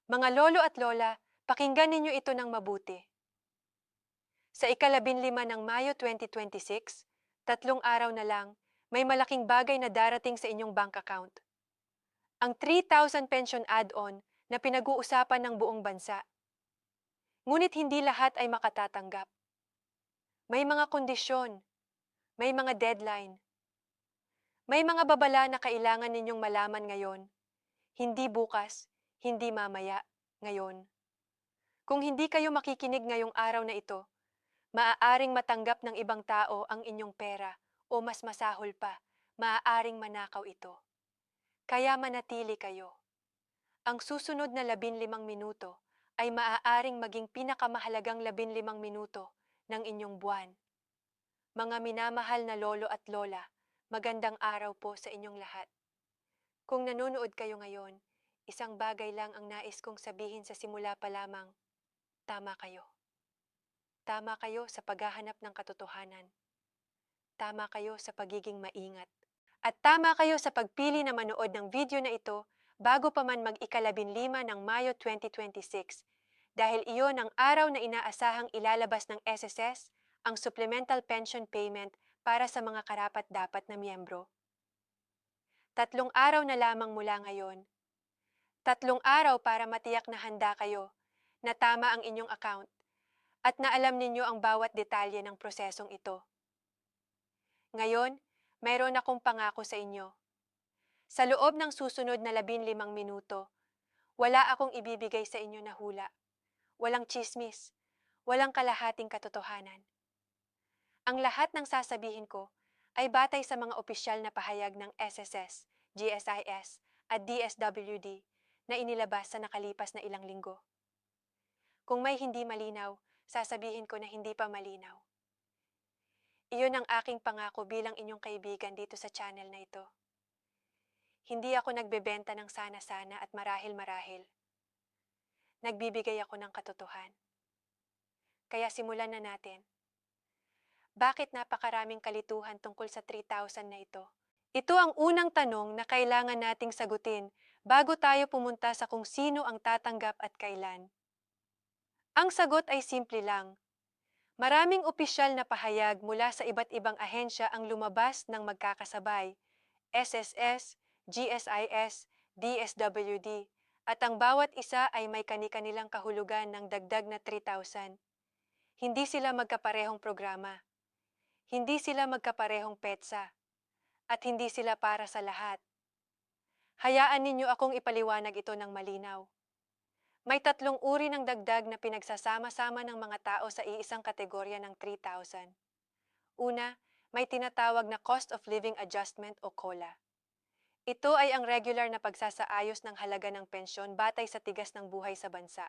Mga lolo at lola, pakinggan ninyo ito ng mabuti. Sa ika-15 ng Mayo 2026, 3 araw na lang, may malaking bagay na darating sa inyong bank account. Ang 3,000 pension add-on na pinag-uusapan ng buong bansa. Ngunit hindi lahat ay makatatanggap. May mga kondisyon, may mga deadline, may mga babala na kailangan ninyong malaman ngayon. Hindi bukas, hindi mamaya, ngayon. Kung hindi kayo makikinig ngayong araw na ito, maaaring matanggap ng ibang tao ang inyong pera o mas masahol pa, maaaring manakaw ito. Kaya manatili kayo. Ang susunod na 15 minuto ay maaaring maging pinakamahalagang 15 minuto ng inyong buwan. Mga minamahal na lolo at lola, magandang araw po sa inyong lahat. Kung nanonood kayo ngayon, isang bagay lang ang nais kong sabihin sa simula pa lamang, tama kayo. Tama kayo sa paghahanap ng katotohanan. Tama kayo sa pagiging maingat. At tama kayo sa pagpili na manood ng video na ito bago pa man mag-ika-15 ng Mayo 2026 dahil iyon ang araw na inaasahang ilalabas ng SSS ang supplemental pension payment para sa mga karapat-dapat na miyembro. 3 araw na lamang mula ngayon. 3 araw para matiyak na handa kayo, na tama ang inyong account, at na alam ninyo ang bawat detalye ng prosesong ito. Ngayon, mayroon akong pangako sa inyo. Sa loob ng susunod na 15 minuto, wala akong ibibigay sa inyo na hula. Walang tsismis, walang kalahating katotohanan. Ang lahat ng sasabihin ko ay batay sa mga opisyal na pahayag ng SSS, GSIS at DSWD na inilabas sa nakalipas na ilang linggo. Kung may hindi malinaw, sasabihin ko na hindi pa malinaw. Iyon ang aking pangako bilang inyong kaibigan dito sa channel na ito. Hindi ako nagbebenta ng sana-sana at marahil-marahil. Nagbibigay ako ng katotohan. Kaya simulan na natin. Bakit napakaraming kalituhan tungkol sa 3,000 na ito? Ito ang unang tanong na kailangan nating sagutin bago tayo pumunta sa kung sino ang tatanggap at kailan. Ang sagot ay simple lang. Maraming opisyal na pahayag mula sa iba't ibang ahensya ang lumabas ng magkakasabay, SSS, GSIS, DSWD, at ang bawat isa ay may kani-kanilang kahulugan ng dagdag na 3,000. Hindi sila magkaparehong programa. Hindi sila magkaparehong petsa. At hindi sila para sa lahat. Hayaan ninyo akong ipaliwanag ito ng malinaw. May 3 uri ng dagdag na pinagsasama-sama ng mga tao sa iisang kategorya ng 3,000. Una, may tinatawag na Cost of Living Adjustment o COLA. Ito ay ang regular na pagsasaayos ng halaga ng pensyon batay sa tigas ng buhay sa bansa.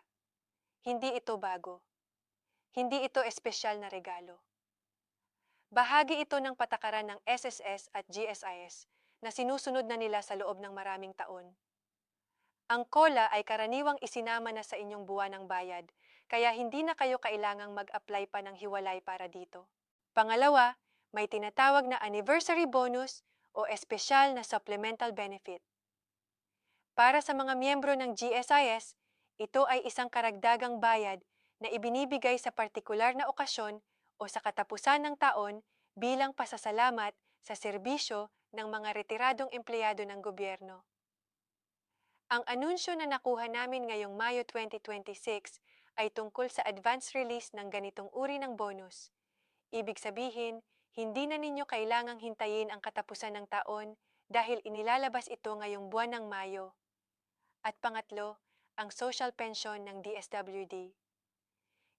Hindi ito bago. Hindi ito espesyal na regalo. Bahagi ito ng patakaran ng SSS at GSIS na sinusunod na nila sa loob ng maraming taon. Ang COLA ay karaniwang isinama na sa inyong buwan ng bayad, kaya hindi na kayo kailangang mag-apply pa ng hiwalay para dito. Pangalawa, may tinatawag na anniversary bonus o espesyal na supplemental benefit. Para sa mga miyembro ng GSIS, ito ay isang karagdagang bayad na ibinibigay sa partikular na okasyon o sa katapusan ng taon bilang pasasalamat sa serbisyo ng mga retiradong empleyado ng gobyerno. Ang anunsyo na nakuha namin ngayong Mayo 2026 ay tungkol sa advance release ng ganitong uri ng bonus. Ibig sabihin, hindi na ninyo kailangang hintayin ang katapusan ng taon dahil inilalabas ito ngayong buwan ng Mayo. At pangatlo, ang social pension ng DSWD.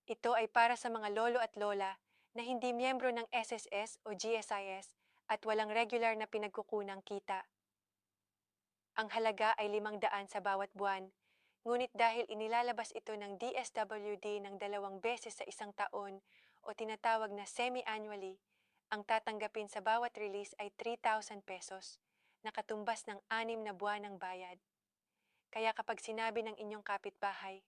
Ito ay para sa mga lolo at lola na hindi miyembro ng SSS o GSIS at walang regular na pinagkukunang kita. Ang halaga ay 500 sa bawat buwan, ngunit dahil inilalabas ito ng DSWD ng 2 beses sa isang taon o tinatawag na semi-annually, ang tatanggapin sa bawat release ay 3,000 pesos, na katumbas ng 6 na buwan ng bayad. Kaya kapag sinabi ng inyong kapitbahay,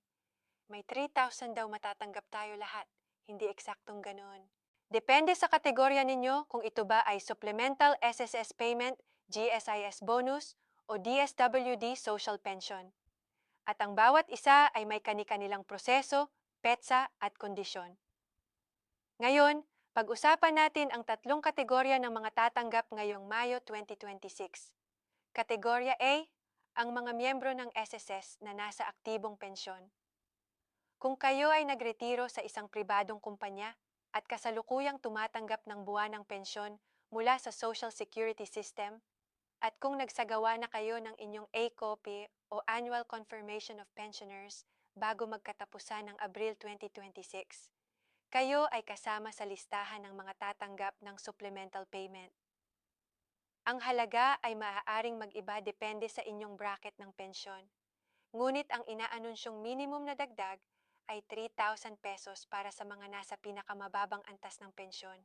may 3,000 daw matatanggap tayo lahat, hindi eksaktong ganon. Depende sa kategorya ninyo kung ito ba ay supplemental SSS payment, GSIS bonus, o DSWD social pension. at ang bawat isa ay may kani-kanilang proseso, petsa at kondisyon. Ngayon, pag-usapan natin ang tatlong kategorya ng mga tatanggap ngayong Mayo 2026. Kategorya A, ang mga miyembro ng SSS na nasa aktibong pensyon. Kung kayo ay nagretiro sa isang pribadong kumpanya at kasalukuyang tumatanggap ng buwanang pensyon mula sa Social Security System, at kung nagsagawa na kayo ng inyong A-copy o Annual Confirmation of Pensioners bago magkatapusan ng Abril 2026, kayo ay kasama sa listahan ng mga tatanggap ng supplemental payment. Ang halaga ay maaaring mag-iba depende sa inyong bracket ng pensyon. Ngunit ang inaanunsyong minimum na dagdag ay 3,000 pesos para sa mga nasa pinakamababang antas ng pensyon.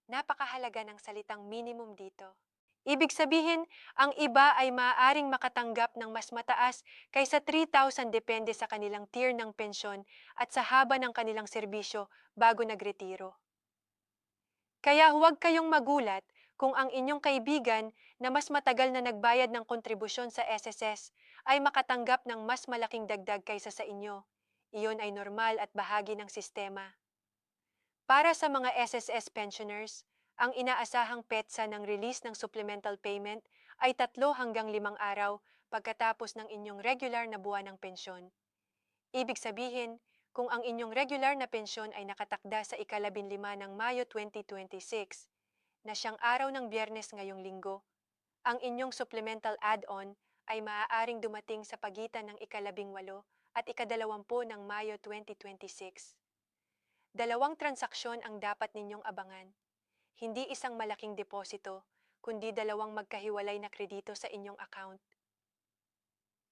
Napakahalaga ng salitang minimum dito. Ibig sabihin, ang iba ay maaaring makatanggap ng mas mataas kaysa 3,000 depende sa kanilang tier ng pensyon at sa haba ng kanilang serbisyo bago nagretiro. Kaya huwag kayong magulat kung ang inyong kaibigan na mas matagal na nagbayad ng kontribusyon sa SSS ay makatanggap ng mas malaking dagdag kaysa sa inyo. Iyon ay normal at bahagi ng sistema. Para sa mga SSS pensioners, ang inaasahang petsa ng release ng supplemental payment ay 3 hanggang 5 araw pagkatapos ng inyong regular na buwan ng pensyon. Ibig sabihin, kung ang inyong regular na pensyon ay nakatakda sa ika-15 ng Mayo 2026, na siyang araw ng Biyernes ngayong linggo, ang inyong supplemental add-on ay maaaring dumating sa pagitan ng ika-18 at ika-20 ng Mayo 2026. Dalawang transaksyon ang dapat ninyong abangan. Hindi isang malaking deposito, kundi dalawang magkahiwalay na kredito sa inyong account.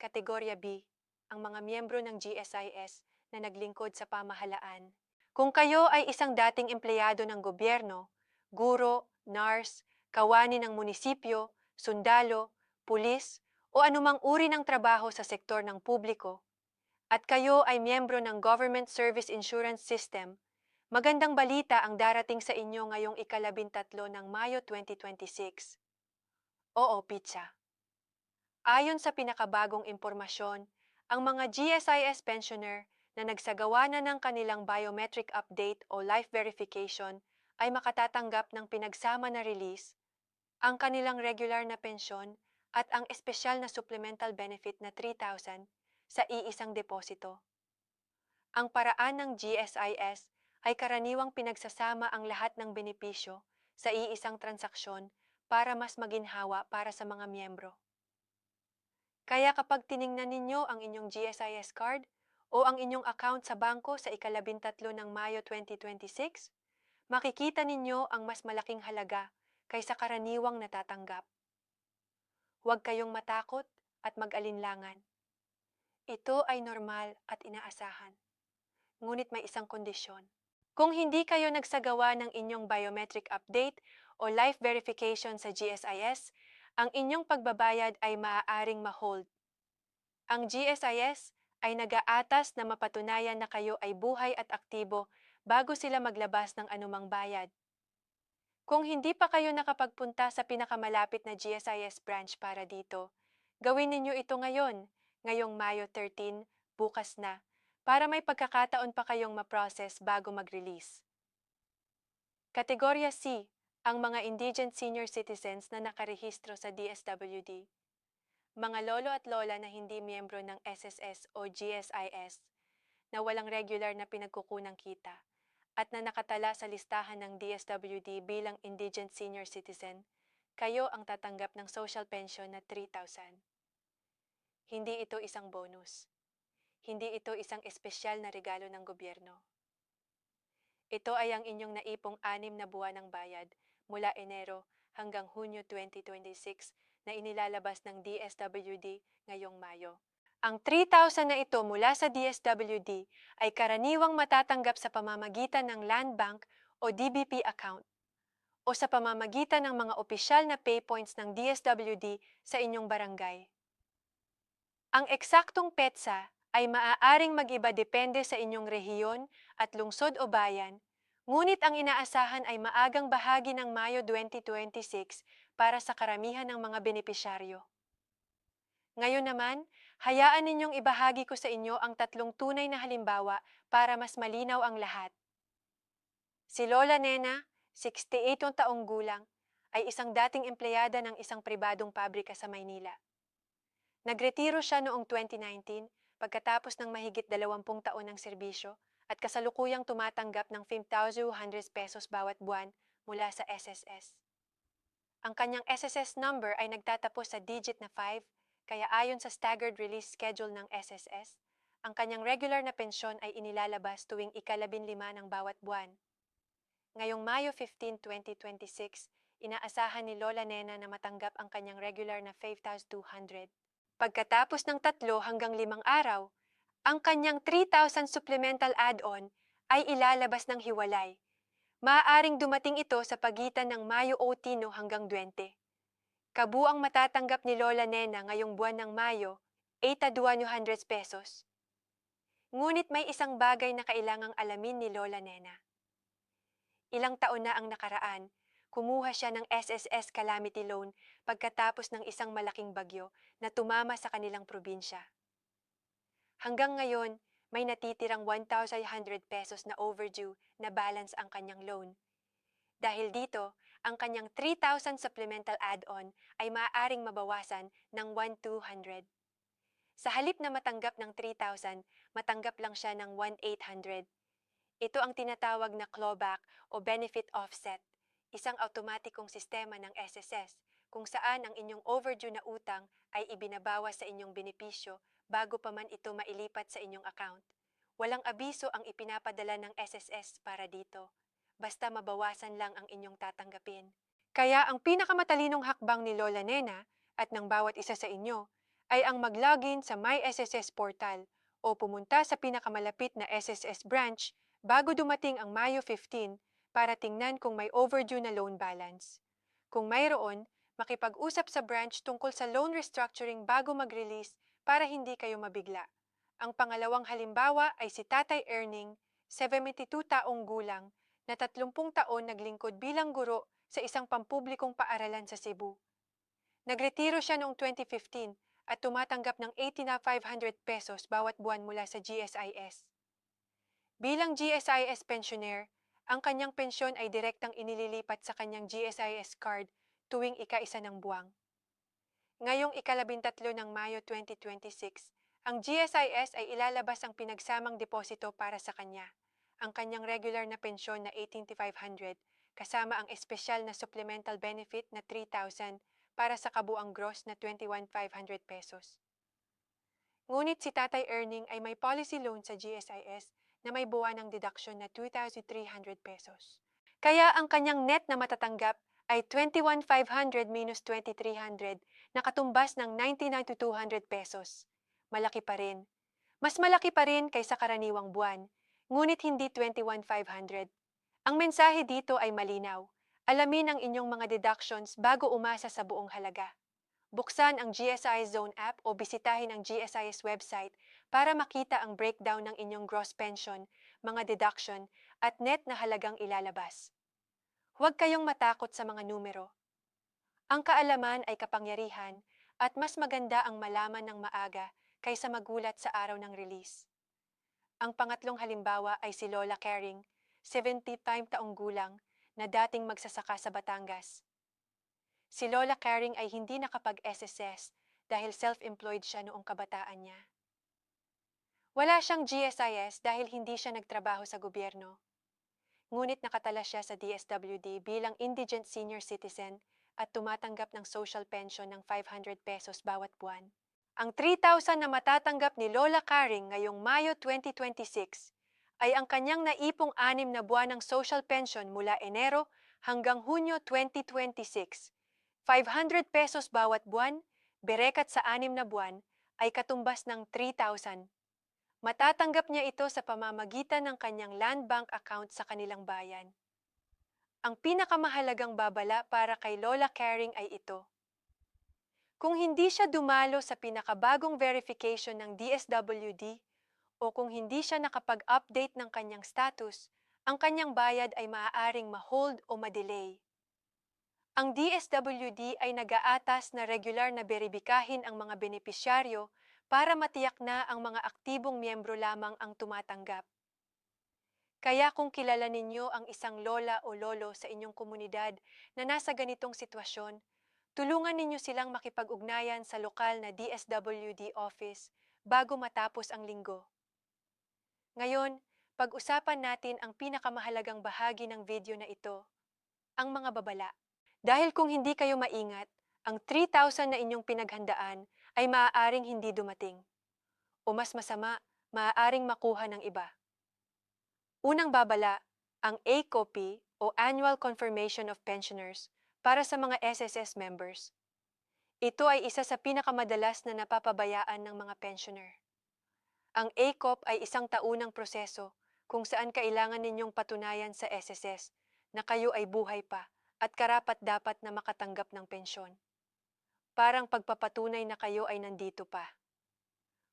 Kategorya B, ang mga miyembro ng GSIS na naglingkod sa pamahalaan. Kung kayo ay isang dating empleyado ng gobyerno, guro, nurse, kawani ng munisipyo, sundalo, pulis, o anumang uri ng trabaho sa sektor ng publiko, at kayo ay miyembro ng Government Service Insurance System, magandang balita ang darating sa inyo ngayong ika-13 ng Mayo 2026. Oo, pizza. Ayon sa pinakabagong impormasyon, ang mga GSIS pensioner na nagsagawa na ng kanilang biometric update o life verification ay makatatanggap ng pinagsama na release, ang kanilang regular na pensyon at ang espesyal na supplemental benefit na 3,000 sa iisang deposito. Ang paraan ng GSIS ay karaniwang pinagsasama ang lahat ng benepisyo sa iisang transaksyon para mas maginhawa para sa mga miyembro. Kaya kapag tiningnan ninyo ang inyong GSIS card o ang inyong account sa bangko sa ika-13 ng Mayo 2026, makikita ninyo ang mas malaking halaga kaysa karaniwang natatanggap. Huwag kayong matakot at mag-alinlangan. Ito ay normal at inaasahan. Ngunit may isang kondisyon. Kung hindi kayo nagsagawa ng inyong biometric update o life verification sa GSIS, ang inyong pagbabayad ay maaaring ma-hold. Ang GSIS ay nag-aatas na mapatunayan na kayo ay buhay at aktibo bago sila maglabas ng anumang bayad. Kung hindi pa kayo nakapagpunta sa pinakamalapit na GSIS branch para dito, gawin ninyo ito ngayon, ngayong Mayo 13, bukas na, para may pagkakataon pa kayong ma-process bago mag-release. Kategorya C, ang mga indigent senior citizens na nakarehistro sa DSWD. Mga lolo at lola na hindi miyembro ng SSS o GSIS na walang regular na pinagkukunang kita at na nakatala sa listahan ng DSWD bilang indigent senior citizen, kayo ang tatanggap ng social pension na 3,000. Hindi ito isang bonus. Hindi ito isang espesyal na regalo ng gobyerno. Ito ay ang inyong naipong 6 na buwan ng bayad mula Enero hanggang Hunyo 2026 na inilalabas ng DSWD ngayong Mayo. Ang 3,000 na ito mula sa DSWD ay karaniwang matatanggap sa pamamagitan ng Land Bank o DBP account o sa pamamagitan ng mga opisyal na pay points ng DSWD sa inyong barangay. Ang eksaktong petsa ay maaaring mag-iba depende sa inyong rehiyon at lungsod o bayan, ngunit ang inaasahan ay maagang bahagi ng Mayo 2026 para sa karamihan ng mga benepisyaryo. Ngayon naman, Hayaan ninyong ibahagi ko sa inyo ang tatlong tunay na halimbawa para mas malinaw ang lahat. Si Lola Nena, 68 taong gulang, ay isang dating empleyada ng isang pribadong pabrika sa Maynila. Nagretiro siya noong 2019 pagkatapos ng mahigit 20 taon ng serbisyo at kasalukuyang tumatanggap ng 5,200 pesos bawat buwan mula sa SSS. Ang kanyang SSS number ay nagtatapos sa digit na 5, kaya ayon sa staggered release schedule ng SSS, ang kanyang regular na pensyon ay inilalabas tuwing ika-15 ng bawat buwan. Ngayong Mayo 15, 2026, inaasahan ni Lola Nena na matanggap ang kanyang regular na 5,200. Pagkatapos ng 3 hanggang 5 araw, ang kanyang 3,000 supplemental add-on ay ilalabas ng hiwalay. Maaaring dumating ito sa pagitan ng Mayo 18 hanggang 20. Kabuang matatanggap ni Lola Nena ngayong buwan ng Mayo, 8,200 pesos. Ngunit may isang bagay na kailangang alamin ni Lola Nena. Ilang taon na ang nakaraan, kumuha siya ng SSS Calamity Loan pagkatapos ng isang malaking bagyo na tumama sa kanilang probinsya. Hanggang ngayon, may natitirang 1,100 pesos na overdue na balance ang kanyang loan. Dahil dito, ang kanyang 3,000 supplemental add-on ay maaaring mabawasan ng 1,200. Sa halip na matanggap ng 3,000, matanggap lang siya ng 1,800. Ito ang tinatawag na clawback o benefit offset, isang automatikong sistema ng SSS kung saan ang inyong overdue na utang ay ibinabawas sa inyong benepisyo bago pa man ito mailipat sa inyong account. Walang abiso ang ipinapadala ng SSS para dito, basta mabawasan lang ang inyong tatanggapin. Kaya ang pinakamatalinong hakbang ni Lola Nena at ng bawat isa sa inyo ay ang mag-login sa My SSS portal o pumunta sa pinakamalapit na SSS branch bago dumating ang Mayo 15 para tingnan kung may overdue na loan balance. Kung mayroon, makipag-usap sa branch tungkol sa loan restructuring bago mag-release para hindi kayo mabigla. Ang pangalawang halimbawa ay si Tatay Erning, 72 taong gulang, na 30 taon naglingkod bilang guro sa isang pampublikong paaralan sa Cebu. Nagretiro siya noong 2015 at tumatanggap ng 18,500 pesos bawat buwan mula sa GSIS. Bilang GSIS pensioner, ang kanyang pensyon ay direktang inililipat sa kanyang GSIS card tuwing ika-1 ng buwang. Ngayong ika-13 ng Mayo 2026, ang GSIS ay ilalabas ang pinagsamang deposito para sa kanya, ang kanyang regular na pensyon na 18,500 kasama ang espesyal na supplemental benefit na 3,000 para sa kabuang gross na 21,500 pesos. Ngunit si Tatay Erning ay may policy loan sa GSIS na may buwanang deduction na 2,300 pesos. Kaya ang kanyang net na matatanggap ay 21,500 minus 2,300 na katumbas ng 99,200 pesos. Malaki pa rin. Mas malaki pa rin kaysa karaniwang buwan, ngunit hindi 21,500. Ang mensahe dito ay malinaw. Alamin ang inyong mga deductions bago umasa sa buong halaga. Buksan ang GSIS Zone app o bisitahin ang GSIS website para makita ang breakdown ng inyong gross pension, mga deduction, at net na halagang ilalabas. Huwag kayong matakot sa mga numero. Ang kaalaman ay kapangyarihan at mas maganda ang malaman ng maaga kaysa magulat sa araw ng release. Ang pangatlong halimbawa ay si Lola Caring, 75 taong gulang, na dating magsasaka sa Batangas. Si Lola Caring ay hindi nakapag-SSS dahil self-employed siya noong kabataan niya. Wala siyang GSIS dahil hindi siya nagtrabaho sa gobyerno. Ngunit nakatala siya sa DSWD bilang indigent senior citizen at tumatanggap ng social pension ng 500 pesos bawat buwan. Ang 3,000 na matatanggap ni Lola Caring ngayong Mayo 2026 ay ang kanyang naipong 6 na buwan ng social pension mula Enero hanggang Hunyo 2026. 500 pesos bawat buwan, berekat sa 6 na buwan, ay katumbas ng 3,000. Matatanggap niya ito sa pamamagitan ng kanyang land bank account sa kanilang bayan. Ang pinakamahalagang babala para kay Lola Caring ay ito. Kung hindi siya dumalo sa pinakabagong verification ng DSWD o kung hindi siya nakapag-update ng kanyang status, ang kanyang bayad ay maaaring ma-hold o ma-delay. Ang DSWD ay nag-aatas na regular na beribikahin ang mga benepisyaryo para matiyak na ang mga aktibong miyembro lamang ang tumatanggap. Kaya kung kilala ninyo ang isang lola o lolo sa inyong komunidad na nasa ganitong sitwasyon, tulungan ninyo silang makipag-ugnayan sa lokal na DSWD office bago matapos ang linggo. Ngayon, pag-usapan natin ang pinakamahalagang bahagi ng video na ito, ang mga babala. Dahil kung hindi kayo maingat, ang 3,000 na inyong pinaghandaan ay maaaring hindi dumating. O mas masama, maaaring makuha ng iba. Unang babala, ang ACOP o Annual Confirmation of Pensioners para sa mga SSS members. Ito ay isa sa pinakamadalas na napapabayaan ng mga pensioner. Ang ACOP ay isang taunang proseso kung saan kailangan ninyong patunayan sa SSS na kayo ay buhay pa at karapat-dapat na makatanggap ng pensyon. Parang pagpapatunay na kayo ay nandito pa.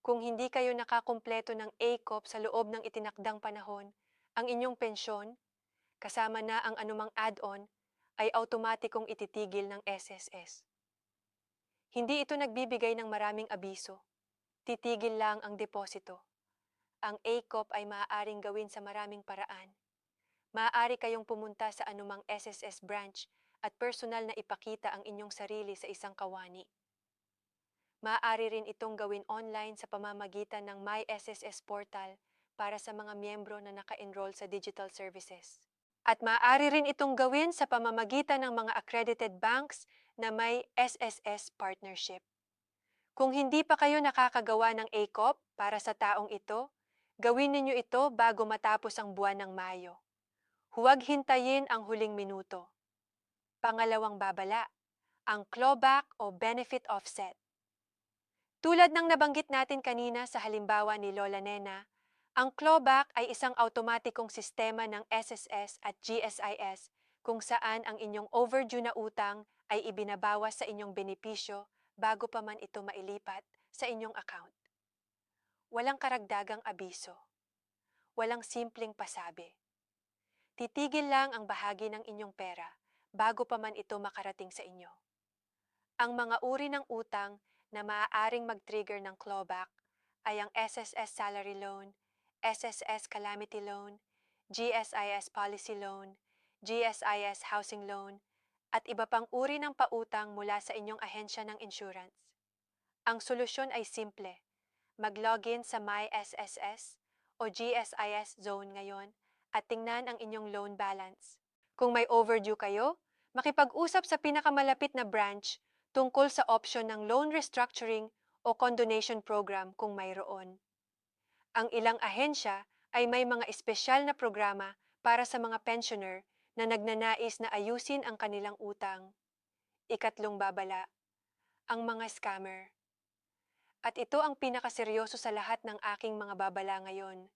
Kung hindi kayo nakakumpleto ng ACOP sa loob ng itinakdang panahon, ang inyong pensyon, kasama na ang anumang add-on, ay automatikong ititigil ng SSS. Hindi ito nagbibigay ng maraming abiso. Titigil lang ang deposito. Ang ACOP ay maaaring gawin sa maraming paraan. Maaari kayong pumunta sa anumang SSS branch at personal na ipakita ang inyong sarili sa isang kawani. Maaari rin itong gawin online sa pamamagitan ng My SSS portal para sa mga miyembro na naka-enroll sa digital services. At maaari rin itong gawin sa pamamagitan ng mga accredited banks na may SSS partnership. Kung hindi pa kayo nakakagawa ng ACOP para sa taong ito, gawin ninyo ito bago matapos ang buwan ng Mayo. Huwag hintayin ang huling minuto. Pangalawang babala, ang clawback o benefit offset. Tulad ng nabanggit natin kanina sa halimbawa ni Lola Nena, ang clawback ay isang automatikong sistema ng SSS at GSIS kung saan ang inyong overdue na utang ay ibinabawas sa inyong benepisyo bago pa man ito mailipat sa inyong account. Walang karagdagang abiso. Walang simpleng pasabi. Titigil lang ang bahagi ng inyong pera bago pa man ito makarating sa inyo. Ang mga uri ng utang na maaaring mag-trigger ng clawback ay ang SSS Salary Loan, SSS Calamity Loan, GSIS Policy Loan, GSIS Housing Loan, at iba pang uri ng pautang mula sa inyong ahensya ng insurance. Ang solusyon ay simple. Mag-login sa My SSS o GSIS Zone ngayon at tingnan ang inyong loan balance. Kung may overdue kayo, makipag-usap sa pinakamalapit na branch tungkol sa option ng loan restructuring o condonation program kung mayroon. Ang ilang ahensya ay may mga espesyal na programa para sa mga pensioner na nagnanais na ayusin ang kanilang utang. Ikatlong babala, ang mga scammer. At ito ang pinakaseryoso sa lahat ng aking mga babala ngayon.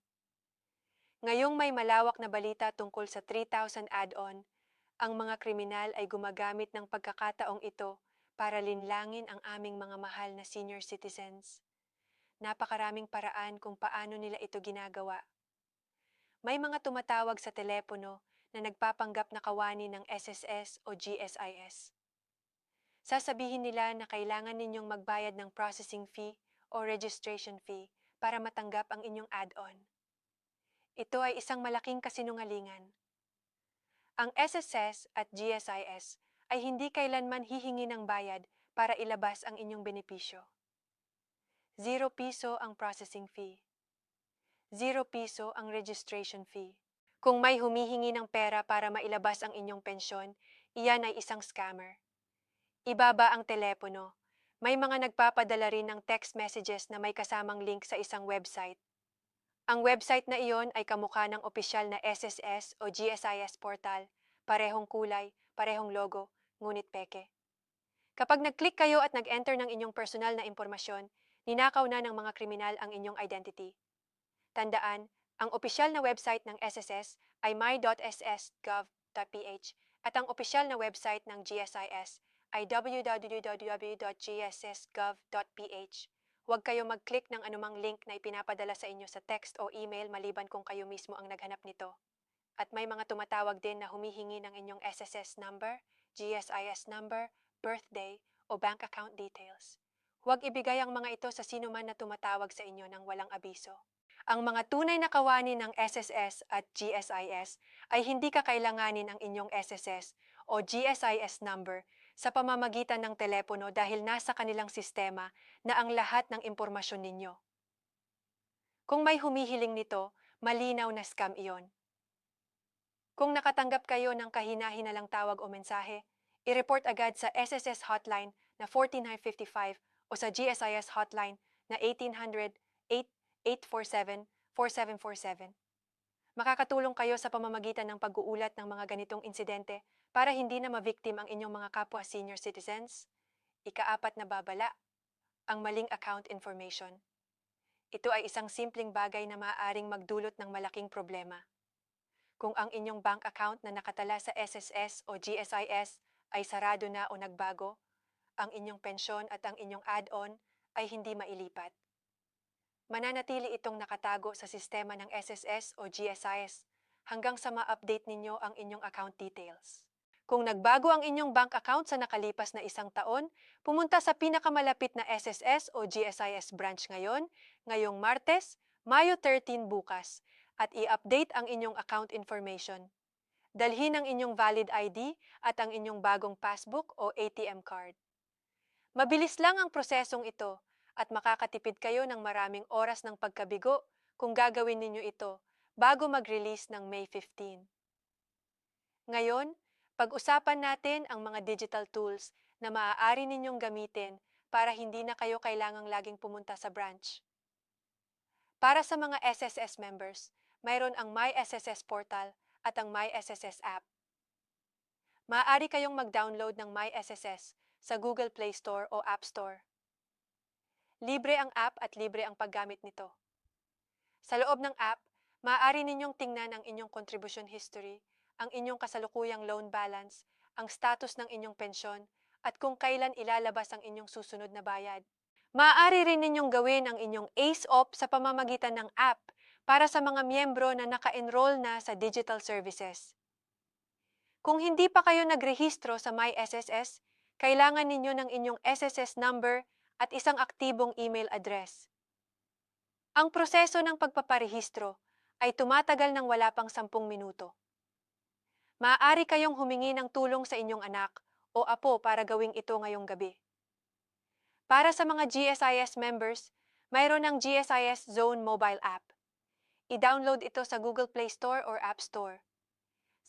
Ngayong may malawak na balita tungkol sa 3,000 add-on, ang mga kriminal ay gumagamit ng pagkakataong ito para linlangin ang aming mga mahal na senior citizens. Napakaraming paraan kung paano nila ito ginagawa. May mga tumatawag sa telepono na nagpapanggap na kawani ng SSS o GSIS. Sasabihin nila na kailangan ninyong magbayad ng processing fee o registration fee para matanggap ang inyong add-on. Ito ay isang malaking kasinungalingan. Ang SSS at GSIS ay hindi kailanman hihingi ng bayad para ilabas ang inyong benepisyo. 0 piso ang processing fee. 0 piso ang registration fee. Kung may humihingi ng pera para mailabas ang inyong pensyon, iyan ay isang scammer. Ibaba ang telepono. May mga nagpapadala rin ng text messages na may kasamang link sa isang website. Ang website na iyon ay kamukha ng opisyal na SSS o GSIS portal, parehong kulay, parehong logo, ngunit peke. Kapag nag-click kayo at nag-enter ng inyong personal na impormasyon, ninakaw na ng mga kriminal ang inyong identity. Tandaan, ang opisyal na website ng SSS ay my.ss.gov.ph at ang opisyal na website ng GSIS ay www.gss.gov.ph. Huwag kayo mag-click ng anumang link na ipinapadala sa inyo sa text o email maliban kung kayo mismo ang naghanap nito. At may mga tumatawag din na humihingi ng inyong SSS number, GSIS number, birthday, o bank account details. Huwag ibigay ang mga ito sa sino man na tumatawag sa inyo ng walang abiso. Ang mga tunay na kawani ng SSS at GSIS ay hindi kakailanganin ang inyong SSS o GSIS number sa pamamagitan ng telepono dahil nasa kanilang sistema na ang lahat ng impormasyon ninyo. Kung may humihiling nito, malinaw na scam iyon. Kung nakatanggap kayo ng kahina-hinalang tawag o mensahe, i-report agad sa SSS hotline na 14955 o sa GSIS hotline na 1800-8847-4747. Makakatulong kayo sa pamamagitan ng pag-uulat ng mga ganitong insidente para hindi na ma-victim ang inyong mga kapwa senior citizens. Ikaapat na babala, ang maling account information. Ito ay isang simpleng bagay na maaaring magdulot ng malaking problema. Kung ang inyong bank account na nakatala sa SSS o GSIS ay sarado na o nagbago, ang inyong pensyon at ang inyong add-on ay hindi mailipat. Mananatili itong nakatago sa sistema ng SSS o GSIS hanggang sa ma-update ninyo ang inyong account details. Kung nagbago ang inyong bank account sa nakalipas na isang taon, pumunta sa pinakamalapit na SSS o GSIS branch ngayong Martes, Mayo 13 bukas, at i-update ang inyong account information. Dalhin ang inyong valid ID at ang inyong bagong passbook o ATM card. Mabilis lang ang prosesong ito at makakatipid kayo ng maraming oras ng pagkabigo kung gagawin ninyo ito bago mag-release ng May 15. Ngayon, pag-usapan natin ang mga digital tools na maaari ninyong gamitin para hindi na kayo kailangang laging pumunta sa branch. Para sa mga SSS members, mayroon ang My SSS Portal at ang My SSS app. Maaari kayong mag-download ng My SSS sa Google Play Store o App Store. Libre ang app at libre ang paggamit nito. Sa loob ng app, maaari ninyong tingnan ang inyong contribution history, ang inyong kasalukuyang loan balance, ang status ng inyong pensyon, at kung kailan ilalabas ang inyong susunod na bayad. Maaari rin ninyong gawin ang inyong ACE-OP sa pamamagitan ng app para sa mga miyembro na naka-enroll na sa digital services. Kung hindi pa kayo nagrehistro sa My SSS, kailangan ninyo ng inyong SSS number at isang aktibong email address. Ang proseso ng pagpaparehistro ay tumatagal ng wala pang 10 minuto. Maaari kayong humingi ng tulong sa inyong anak o apo para gawing ito ngayong gabi. Para sa mga GSIS members, mayroon ng GSIS Zone mobile app. I-download ito sa Google Play Store or App Store.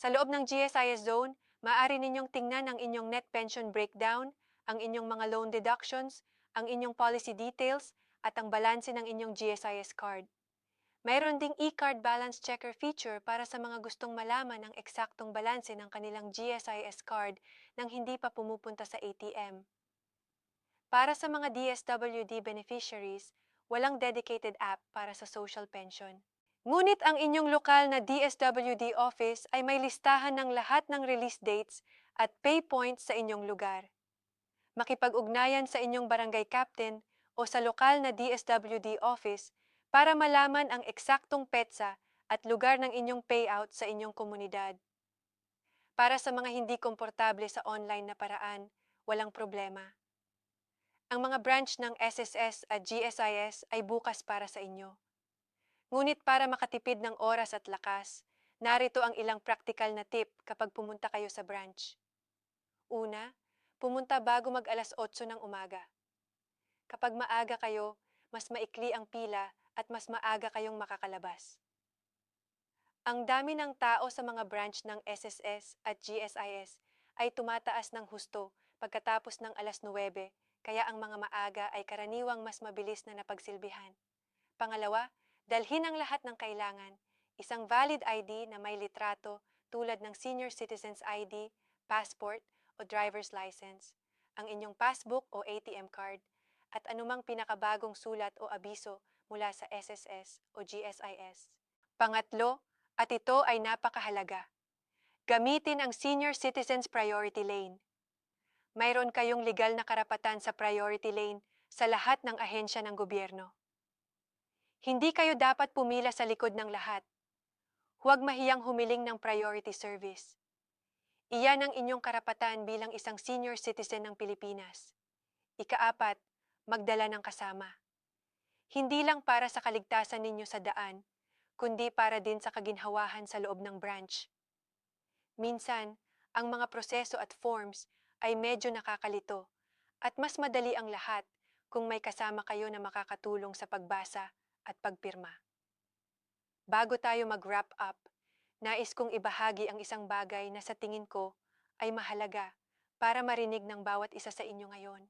Sa loob ng GSIS Zone, maaari ninyong tingnan ang inyong net pension breakdown, ang inyong mga loan deductions, ang inyong policy details, at ang balanse ng inyong GSIS card. Mayroon ding e-card balance checker feature para sa mga gustong malaman ang eksaktong balanse ng kanilang GSIS card nang hindi pa pumupunta sa ATM. Para sa mga DSWD beneficiaries, walang dedicated app para sa social pension. Ngunit ang inyong lokal na DSWD office ay may listahan ng lahat ng release dates at pay points sa inyong lugar. Makipag-ugnayan sa inyong barangay captain o sa lokal na DSWD office para malaman ang eksaktong petsa at lugar ng inyong payout sa inyong komunidad. Para sa mga hindi komportable sa online na paraan, walang problema. Ang mga branch ng SSS at GSIS ay bukas para sa inyo. Ngunit para makatipid ng oras at lakas, narito ang ilang practical na tip kapag pumunta kayo sa branch. Una, pumunta bago mag-alas 8 ng umaga. Kapag maaga kayo, mas maikli ang pila at mas maaga kayong makakalabas. Ang dami ng tao sa mga branch ng SSS at GSIS ay tumataas ng husto pagkatapos ng alas 9, kaya ang mga maaga ay karaniwang mas mabilis na napagsilbihan. Pangalawa, dalhin ang lahat ng kailangan, isang valid ID na may litrato tulad ng Senior Citizens ID, passport o driver's license, ang inyong passbook o ATM card, at anumang pinakabagong sulat o abiso mula sa SSS o GSIS. Pangatlo, at ito ay napakahalaga, gamitin ang Senior Citizens Priority Lane. Mayroon kayong legal na karapatan sa priority lane sa lahat ng ahensya ng gobyerno. Hindi kayo dapat pumila sa likod ng lahat. Huwag mahiyang humiling ng priority service. Iyan ang inyong karapatan bilang isang senior citizen ng Pilipinas. Ikaapat, magdala ng kasama. Hindi lang para sa kaligtasan ninyo sa daan, kundi para din sa kaginhawahan sa loob ng branch. Minsan, ang mga proseso at forms ay medyo nakakalito at mas madali ang lahat kung may kasama kayo na makakatulong sa pagbasa at pagpirma. Bago tayo mag-wrap up, nais kong ibahagi ang isang bagay na sa tingin ko ay mahalaga para marinig ng bawat isa sa inyo ngayon.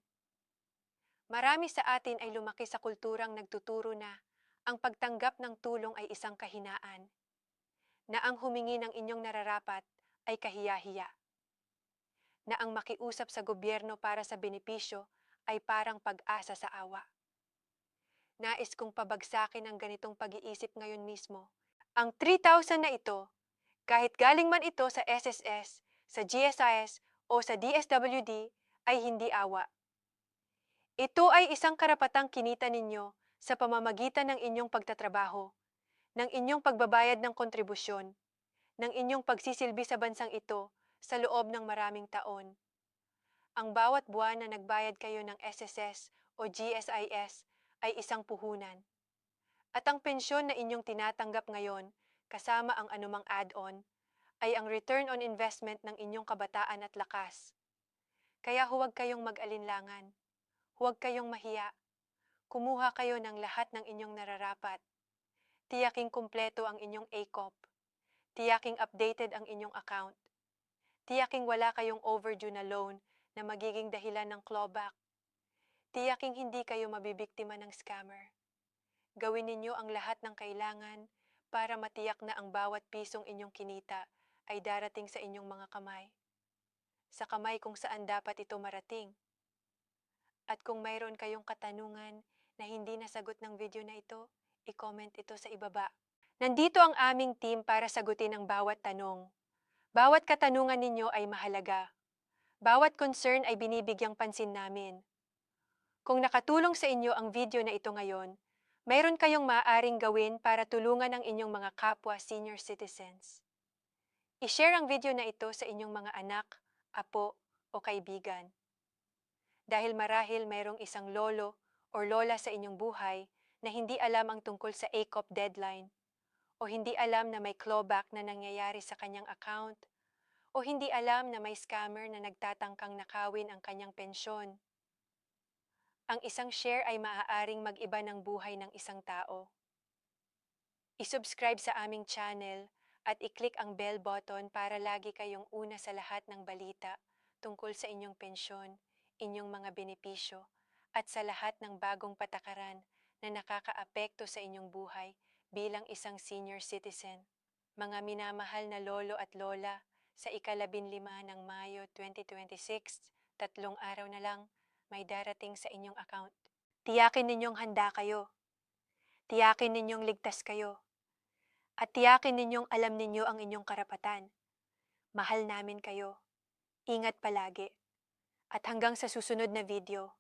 Marami sa atin ay lumaki sa kulturang nagtuturo na ang pagtanggap ng tulong ay isang kahinaan, na ang humingi ng inyong nararapat ay kahiya-hiya, na ang makiusap sa gobyerno para sa benepisyo ay parang pag-asa sa awa. Nais kong pabagsakin ang ganitong pag-iisip ngayon mismo. Ang 3,000 na ito, kahit galing man ito sa SSS, sa GSIS o sa DSWD, ay hindi awa. Ito ay isang karapatang kinita ninyo sa pamamagitan ng inyong pagtatrabaho, ng inyong pagbabayad ng kontribusyon, ng inyong pagsisilbi sa bansang ito sa loob ng maraming taon. Ang bawat buwan na nagbayad kayo ng SSS o GSIS ay isang puhunan. At ang pensyon na inyong tinatanggap ngayon, kasama ang anumang add-on, ay ang return on investment ng inyong kabataan at lakas. Kaya huwag kayong mag-alinlangan. Huwag kayong mahiya. Kumuha kayo ng lahat ng inyong nararapat. Tiyaking kumpleto ang inyong ACOP. Tiyaking updated ang inyong account. Tiyaking wala kayong overdue na loan na magiging dahilan ng clawback. Tiyaking hindi kayo mabibiktima ng scammer. Gawin ninyo ang lahat ng kailangan para matiyak na ang bawat pisong inyong kinita ay darating sa inyong mga kamay. Sa kamay kung saan dapat ito marating. At kung mayroon kayong katanungan na hindi nasagot ng video na ito, i-comment ito sa ibaba. Nandito ang aming team para sagutin ang bawat tanong. Bawat katanungan ninyo ay mahalaga. Bawat concern ay binibigyang pansin namin. Kung nakatulong sa inyo ang video na ito ngayon, mayroon kayong maaaring gawin para tulungan ang inyong mga kapwa senior citizens. I-share ang video na ito sa inyong mga anak, apo, o kaibigan. Dahil marahil mayroong isang lolo o lola sa inyong buhay na hindi alam ang tungkol sa ACOP deadline, o hindi alam na may clawback na nangyayari sa kanyang account, o hindi alam na may scammer na nagtatangkang nakawin ang kanyang pensyon. Ang isang share ay maaaring mag-iba ng buhay ng isang tao. I-subscribe sa aming channel at i-click ang bell button para lagi kayong una sa lahat ng balita tungkol sa inyong pensyon, inyong mga benepisyo, at sa lahat ng bagong patakaran na nakakaapekto sa inyong buhay bilang isang senior citizen. Mga minamahal na lolo at lola, sa ika-15 ng Mayo 2026, 3 araw na lang, may darating sa inyong account. Tiyakin ninyong handa kayo. Tiyakin ninyong ligtas kayo. At tiyakin ninyong alam ninyo ang inyong karapatan. Mahal namin kayo. Ingat palagi. At hanggang sa susunod na video.